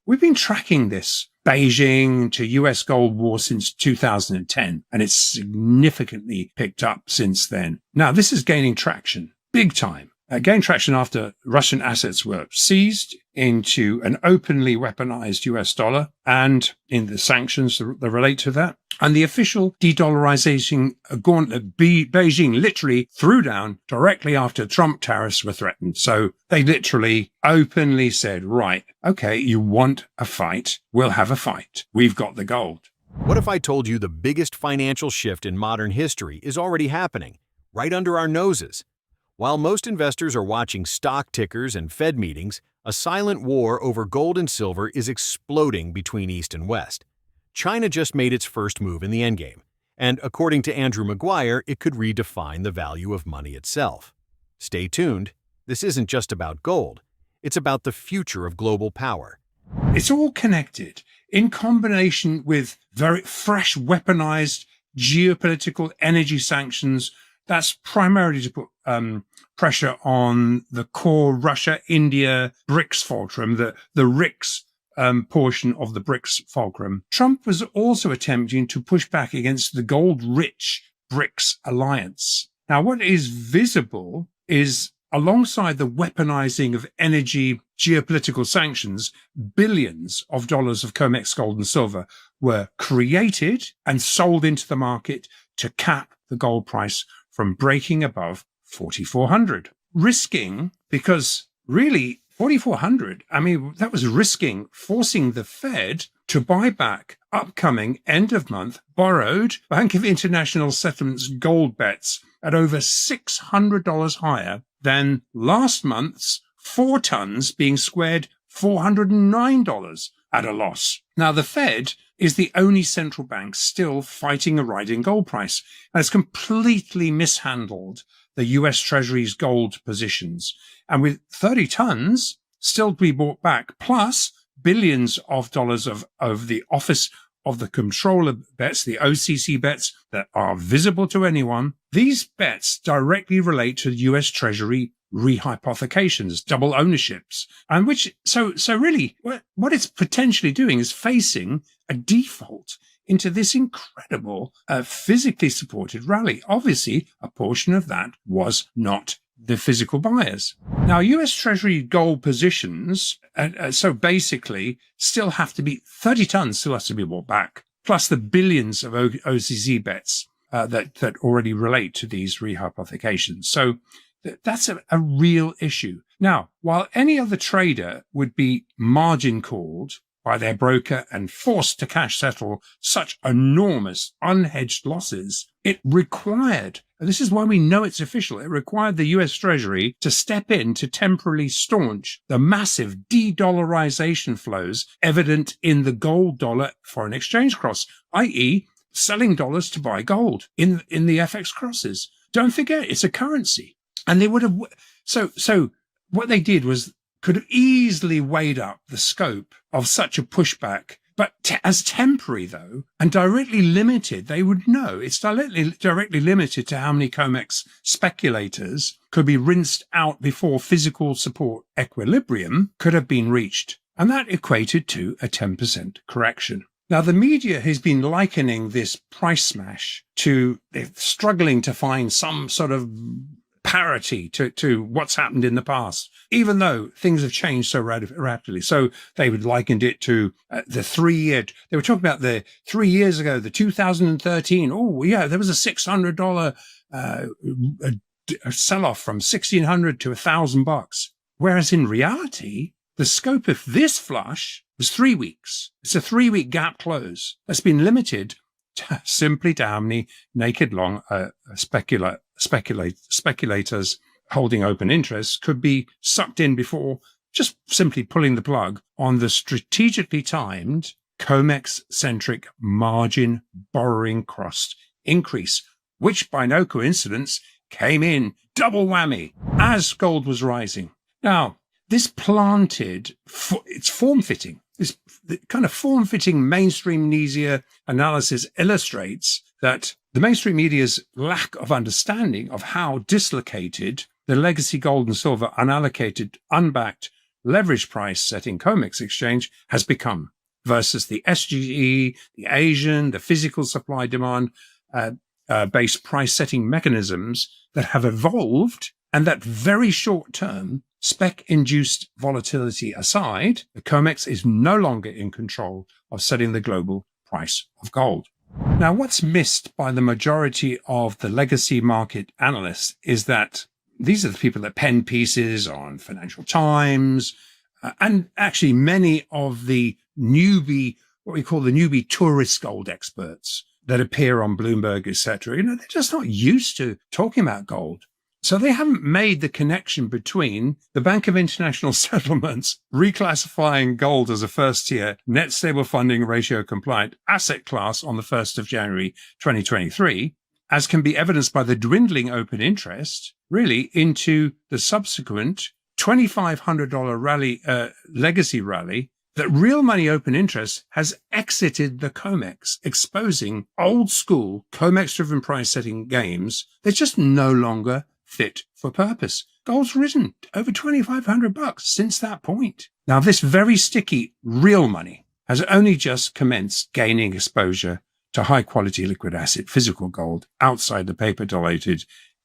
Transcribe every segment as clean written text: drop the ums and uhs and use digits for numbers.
we've been tracking this Beijing to US gold war since 2010, and it's significantly picked up since then. Now, this is gaining traction, big time. Gained traction after Russian assets were seized into an openly weaponized US dollar and in the sanctions that relate to that. And the official de-dollarization gauntlet Beijing literally threw down directly after Trump tariffs were threatened. So they literally openly said, right, okay, you want a fight, we'll have a fight. We've got the gold. What if I told you the biggest financial shift in modern history is already happening, right under our noses? While most investors are watching stock tickers and Fed meetings, a silent war over gold and silver is exploding between East and West. China just made its first move in the endgame, and according to Andrew Maguire, it could redefine the value of money itself. Stay tuned. This isn't just about gold. It's about the future of global power. It's all connected in combination with very fresh weaponized geopolitical energy sanctions. That's primarily to put pressure on the core Russia-India BRICS fulcrum, the RICS portion of the BRICS fulcrum. Trump was also attempting to push back against the gold-rich BRICS alliance. Now, what is visible is, alongside the weaponizing of energy geopolitical sanctions, billions of dollars of COMEX gold and silver were created and sold into the market to cap the gold price from breaking above 4,400. Risking, because really 4,400, I mean, that was risking forcing the Fed to buy back upcoming end of month borrowed Bank of International Settlements gold bets at over $600 higher than last month's 4 tons being squared $409 at a loss. Now, the Fed is the only central bank still fighting a rising gold price and has completely mishandled the US Treasury's gold positions. And with 30 tons still to be bought back, plus billions of dollars of the Office of the Comptroller bets, the OCC bets that are visible to anyone, these bets directly relate to US Treasury rehypothecations, double ownerships, and so really what it's potentially doing is facing a default into this incredible physically supported rally. Obviously, a portion of that was not the physical buyers. Now, US Treasury gold positions, so basically still have to be 30 tons still has to be bought back, plus the billions of OCC bets that already relate to these rehypothecations. So that's a real issue. Now, while any other trader would be margin called by their broker and forced to cash settle such enormous unhedged losses, it required, and this is why we know it's official, it required the US Treasury to step in to temporarily staunch the massive de-dollarization flows evident in the gold-dollar foreign exchange cross, i.e. selling dollars to buy gold in the FX crosses. Don't forget, it's a currency. And they would have, so what they did was could have easily weighed up the scope of such a pushback, but as temporary though, and directly limited, they would know it's directly limited to how many COMEX speculators could be rinsed out before physical support equilibrium could have been reached. And that equated to a 10% correction. Now, the media has been likening this price smash to struggling to find some sort of parity to what's happened in the past, even though things have changed so rapidly. So they would likened it to the 3 year. They were talking about the 3 years ago, the 2013. Oh, yeah, there was a $600 a sell-off from $1,600 to $1,000. Whereas in reality, the scope of this flush was 3 weeks. It's a 3-week gap close that's been limited simply to how many naked long speculators holding open interests could be sucked in before just simply pulling the plug on the strategically timed COMEX-centric margin borrowing cost increase, which by no coincidence came in double whammy as gold was rising. Now, this planted, it's form-fitting. This kind of form-fitting mainstream media analysis illustrates that the mainstream media's lack of understanding of how dislocated the legacy gold and silver unallocated, unbacked leverage price setting COMEX exchange has become versus the SGE, the Asian, the physical supply demand based price setting mechanisms that have evolved, and that very short term spec induced volatility aside, the COMEX is no longer in control of setting the global price of gold. Now, what's missed by the majority of the legacy market analysts is that these are the people that pen pieces on Financial Times, and actually many of the newbie, what we call the newbie tourist gold experts that appear on Bloomberg, etc. They're just not used to talking about gold. So they haven't made the connection between the Bank of International Settlements reclassifying gold as a first tier net stable funding ratio compliant asset class on the 1st of January 2023, as can be evidenced by the dwindling open interest, really, into the subsequent $2,500 rally, legacy rally, that real money open interest has exited the COMEX, exposing old school COMEX driven price setting games. They're just no longer fit for purpose. Gold's risen over $2,500 since that point. Now, this very sticky real money has only just commenced gaining exposure to high quality liquid asset physical gold outside the paper dilated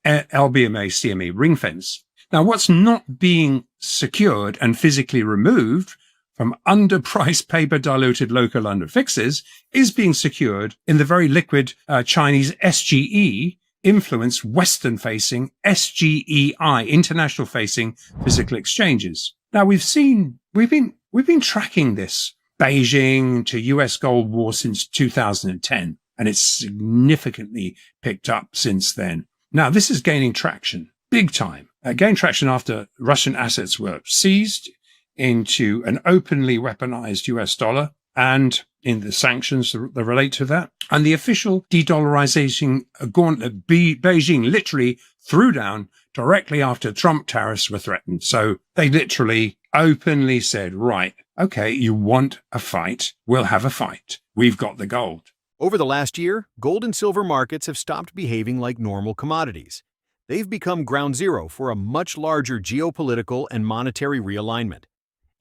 LBMA CME ring fence. Now, what's not being secured and physically removed from underpriced paper diluted local under fixes is being secured in the very liquid Chinese SGE influenced Western facing SGEI, international facing physical exchanges. Now we've been tracking this Beijing to US gold war since 2010, and it's significantly picked up since then. Now this is gaining traction big time. Gained traction after Russian assets were seized into an openly weaponized US dollar and in the sanctions that relate to that. And the official de-dollarization gauntlet Beijing literally threw down directly after Trump tariffs were threatened. So they literally openly said, right, okay, you want a fight, we'll have a fight. We've got the gold. Over the last year, gold and silver markets have stopped behaving like normal commodities. They've become ground zero for a much larger geopolitical and monetary realignment.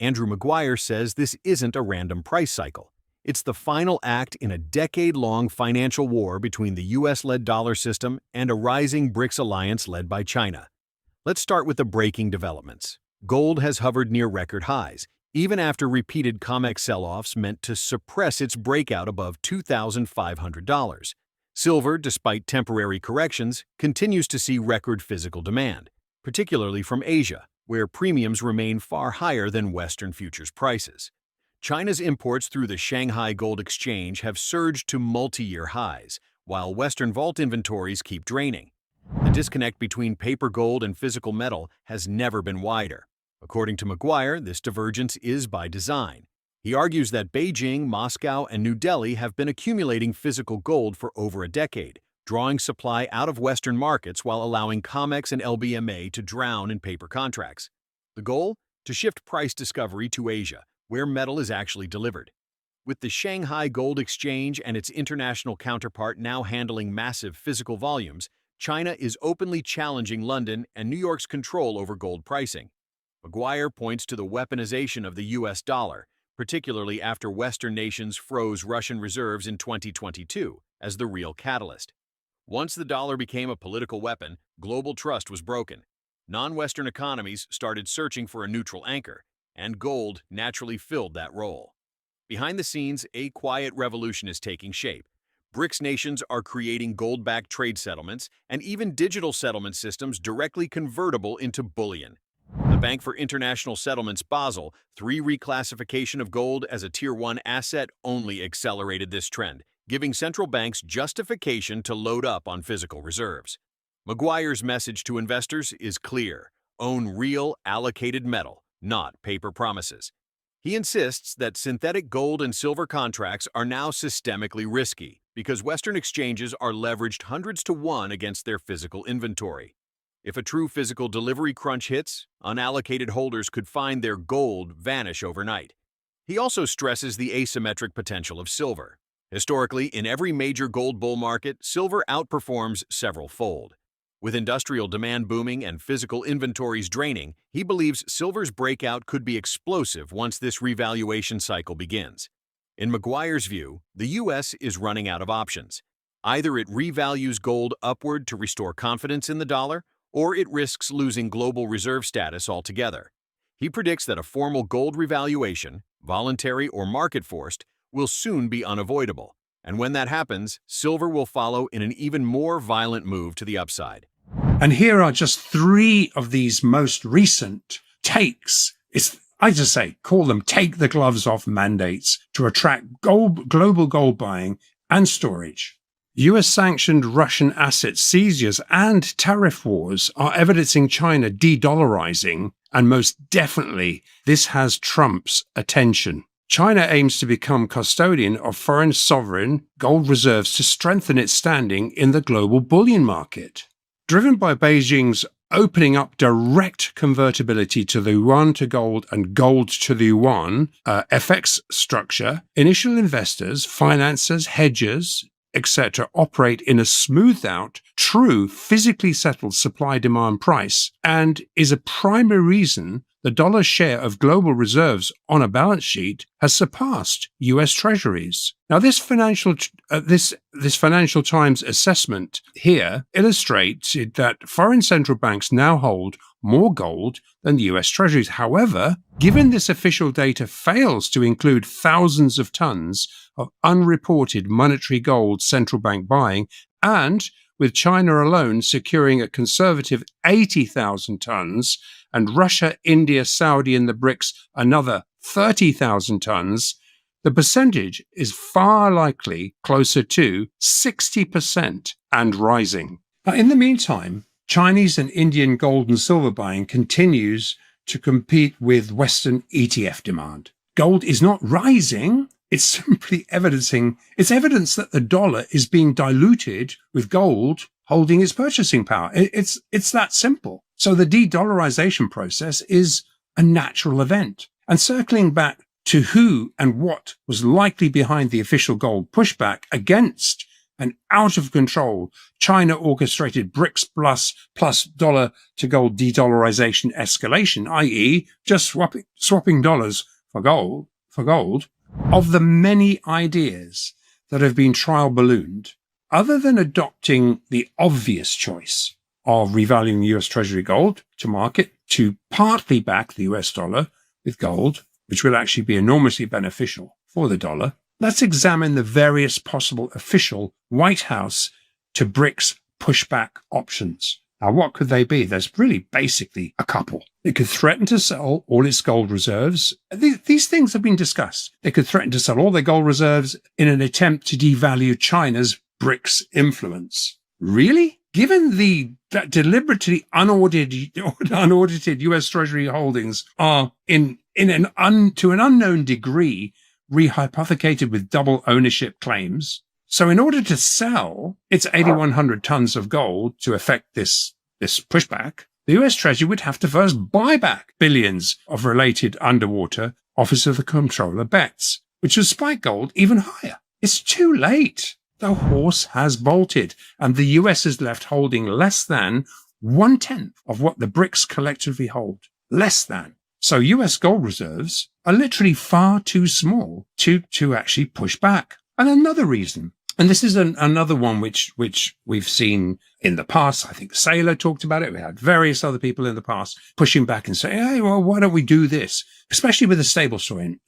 Andrew Maguire says this isn't a random price cycle. It's the final act in a decade-long financial war between the US-led dollar system and a rising BRICS alliance led by China. Let's start with the breaking developments. Gold has hovered near record highs, even after repeated COMEX sell-offs meant to suppress its breakout above $2,500. Silver, despite temporary corrections, continues to see record physical demand, particularly from Asia, where premiums remain far higher than Western futures prices. China's imports through the Shanghai Gold Exchange have surged to multi-year highs, while Western vault inventories keep draining. The disconnect between paper gold and physical metal has never been wider. According to Maguire, this divergence is by design. He argues that Beijing, Moscow, and New Delhi have been accumulating physical gold for over a decade, drawing supply out of Western markets while allowing COMEX and LBMA to drown in paper contracts. The goal? To shift price discovery to Asia, where metal is actually delivered. With the Shanghai Gold Exchange and its international counterpart now handling massive physical volumes, China is openly challenging London and New York's control over gold pricing. Maguire points to the weaponization of the US dollar, particularly after Western nations froze Russian reserves in 2022, as the real catalyst. Once the dollar became a political weapon, global trust was broken. Non-Western economies started searching for a neutral anchor, and gold naturally filled that role. Behind the scenes, a quiet revolution is taking shape. BRICS nations are creating gold-backed trade settlements and even digital settlement systems directly convertible into bullion. The Bank for International Settlements Basel III reclassification of gold as a Tier 1 asset only accelerated this trend, giving central banks justification to load up on physical reserves. Maguire's message to investors is clear: own real, allocated metal, not paper promises. He insists that synthetic gold and silver contracts are now systemically risky because Western exchanges are leveraged hundreds to one against their physical inventory. If a true physical delivery crunch hits, unallocated holders could find their gold vanish overnight. He also stresses the asymmetric potential of silver. Historically, in every major gold bull market, silver outperforms several-fold. With industrial demand booming and physical inventories draining, he believes silver's breakout could be explosive once this revaluation cycle begins. In Maguire's view, the U.S. is running out of options. Either it revalues gold upward to restore confidence in the dollar, or it risks losing global reserve status altogether. He predicts that a formal gold revaluation, voluntary or market-forced, will soon be unavoidable, and when that happens, silver will follow in an even more violent move to the upside. And here are just three of these most recent takes. I just say, call them take the gloves off mandates to attract global gold buying and storage. US-sanctioned Russian asset seizures and tariff wars are evidencing China de-dollarizing, and most definitely this has Trump's attention. China aims to become custodian of foreign sovereign gold reserves to strengthen its standing in the global bullion market. Driven by Beijing's opening up direct convertibility to the yuan to gold and gold to the yuan FX structure, initial investors, financiers, hedgers, etc. operate in a smoothed out, true, physically settled supply-demand price, and is a primary reason the dollar's share of global reserves on a balance sheet has surpassed US treasuries. Now, this Financial Times assessment here illustrates that foreign central banks now hold more gold than the US treasuries. However, given this official data fails to include thousands of tons of unreported monetary gold central bank buying, and with China alone securing a conservative 80,000 tons, and Russia, India, Saudi, and the BRICS another 30,000 tons, the percentage is far likely closer to 60% and rising. Now, in the meantime, Chinese and Indian gold and silver buying continues to compete with Western ETF demand. Gold is not rising. It's simply evidence that the dollar is being diluted with gold holding its purchasing power. It's that simple. So the de-dollarization process is a natural event. And circling back to who and what was likely behind the official gold pushback against an out-of-control China-orchestrated BRICS plus dollar to gold de-dollarization escalation, i.e. just swapping dollars for gold, of the many ideas that have been trial ballooned, other than adopting the obvious choice of revaluing US Treasury gold to market to partly back the US dollar with gold, which will actually be enormously beneficial for the dollar, let's examine the various possible official White House to BRICS pushback options. Now, what could they be? There's really basically a couple. It could threaten to sell all its gold reserves. These things have been discussed. They could threaten to sell all their gold reserves in an attempt to devalue China's BRICS influence. Really? Given that deliberately unaudited US Treasury holdings are to an unknown degree rehypothecated with double ownership claims. So in order to sell its 8,100 tons of gold to effect this pushback, the US Treasury would have to first buy back billions of related underwater Office of the Comptroller bets, which would spike gold even higher. It's too late. The horse has bolted, and the US is left holding less than 1/10 of what the BRICS collectively hold. Less than. So US gold reserves are literally far too small to actually push back. And another reason, and this is another one which we've seen in the past. I think Saylor talked about it. We had various other people in the past pushing back and saying, hey, well, why don't we do this? Especially with the stablecoin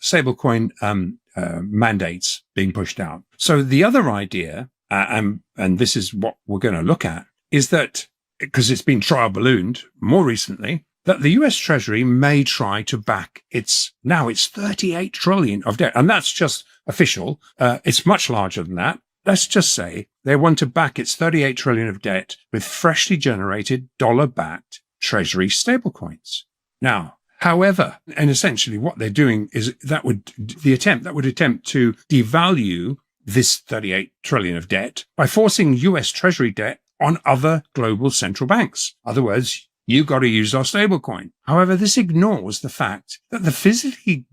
mandates being pushed out. So the other idea, and this is what we're going to look at, is that, because it's been trial ballooned more recently, that the US Treasury may try to back its 38 trillion of debt. And that's just official. It's much larger than that. Let's just say they want to back its 38 trillion of debt with freshly generated dollar-backed Treasury stablecoins. Now, however, and essentially what they're doing is that would attempt to devalue this 38 trillion of debt by forcing US Treasury debt on other global central banks. In other words, you've got to use our stablecoin. However, this ignores the fact that the physically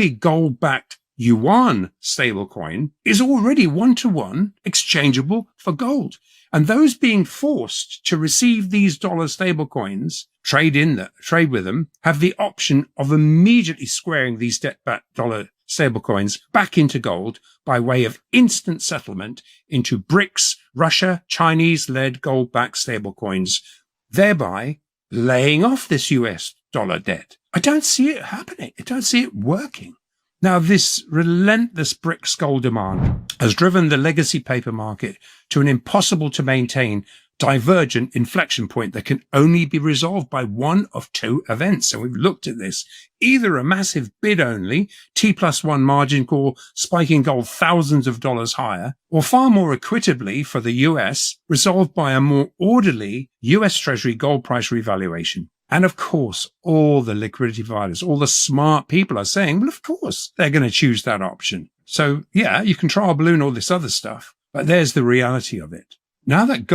gold-backed yuan stablecoin is already one-to-one exchangeable for gold. And those being forced to receive these dollar stablecoins, trade with them, have the option of immediately squaring these debt-backed dollar stablecoins back into gold by way of instant settlement into BRICS, Russia, Chinese-led gold-backed stablecoins, thereby laying off this US dollar debt. I don't see it happening. I don't see it working. Now, this relentless BRICS gold demand has driven the legacy paper market to an impossible to maintain divergent inflection point that can only be resolved by one of two events. And we've looked at this: either a massive bid only, T+1 margin call, spiking gold thousands of dollars higher, or far more equitably for the US, resolved by a more orderly US Treasury gold price revaluation. And of course, all the liquidity providers, all the smart people are saying, well, of course, they're going to choose that option. So yeah, you can trial balloon all this other stuff, but there's the reality of it. Now that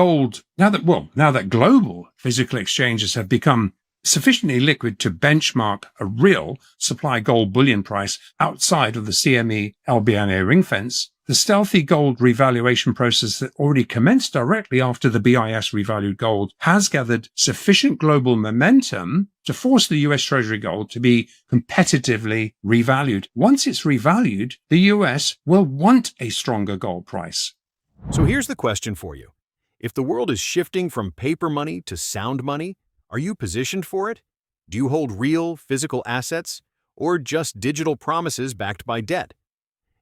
global physical exchanges have become sufficiently liquid to benchmark a real supply gold bullion price outside of the CME LBMA ring fence, the stealthy gold revaluation process that already commenced directly after the BIS revalued gold has gathered sufficient global momentum to force the US Treasury gold to be competitively revalued. Once it's revalued, the US will want a stronger gold price. So here's the question for you. If the world is shifting from paper money to sound money, are you positioned for it? Do you hold real, physical assets, or just digital promises backed by debt?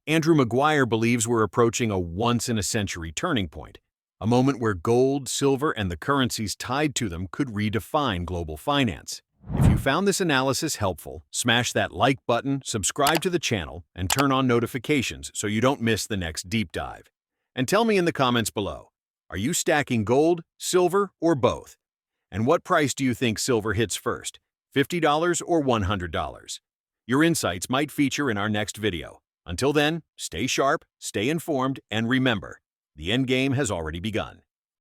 Andrew Maguire believes we're approaching a once-in-a-century turning point, a moment where gold, silver, and the currencies tied to them could redefine global finance. If you found this analysis helpful, smash that like button, subscribe to the channel, and turn on notifications so you don't miss the next deep dive. And tell me in the comments below, are you stacking gold, silver, or both? And what price do you think silver hits first, $50 or $100? Your insights might feature in our next video. Until then, stay sharp, stay informed, and remember, the end game has already begun.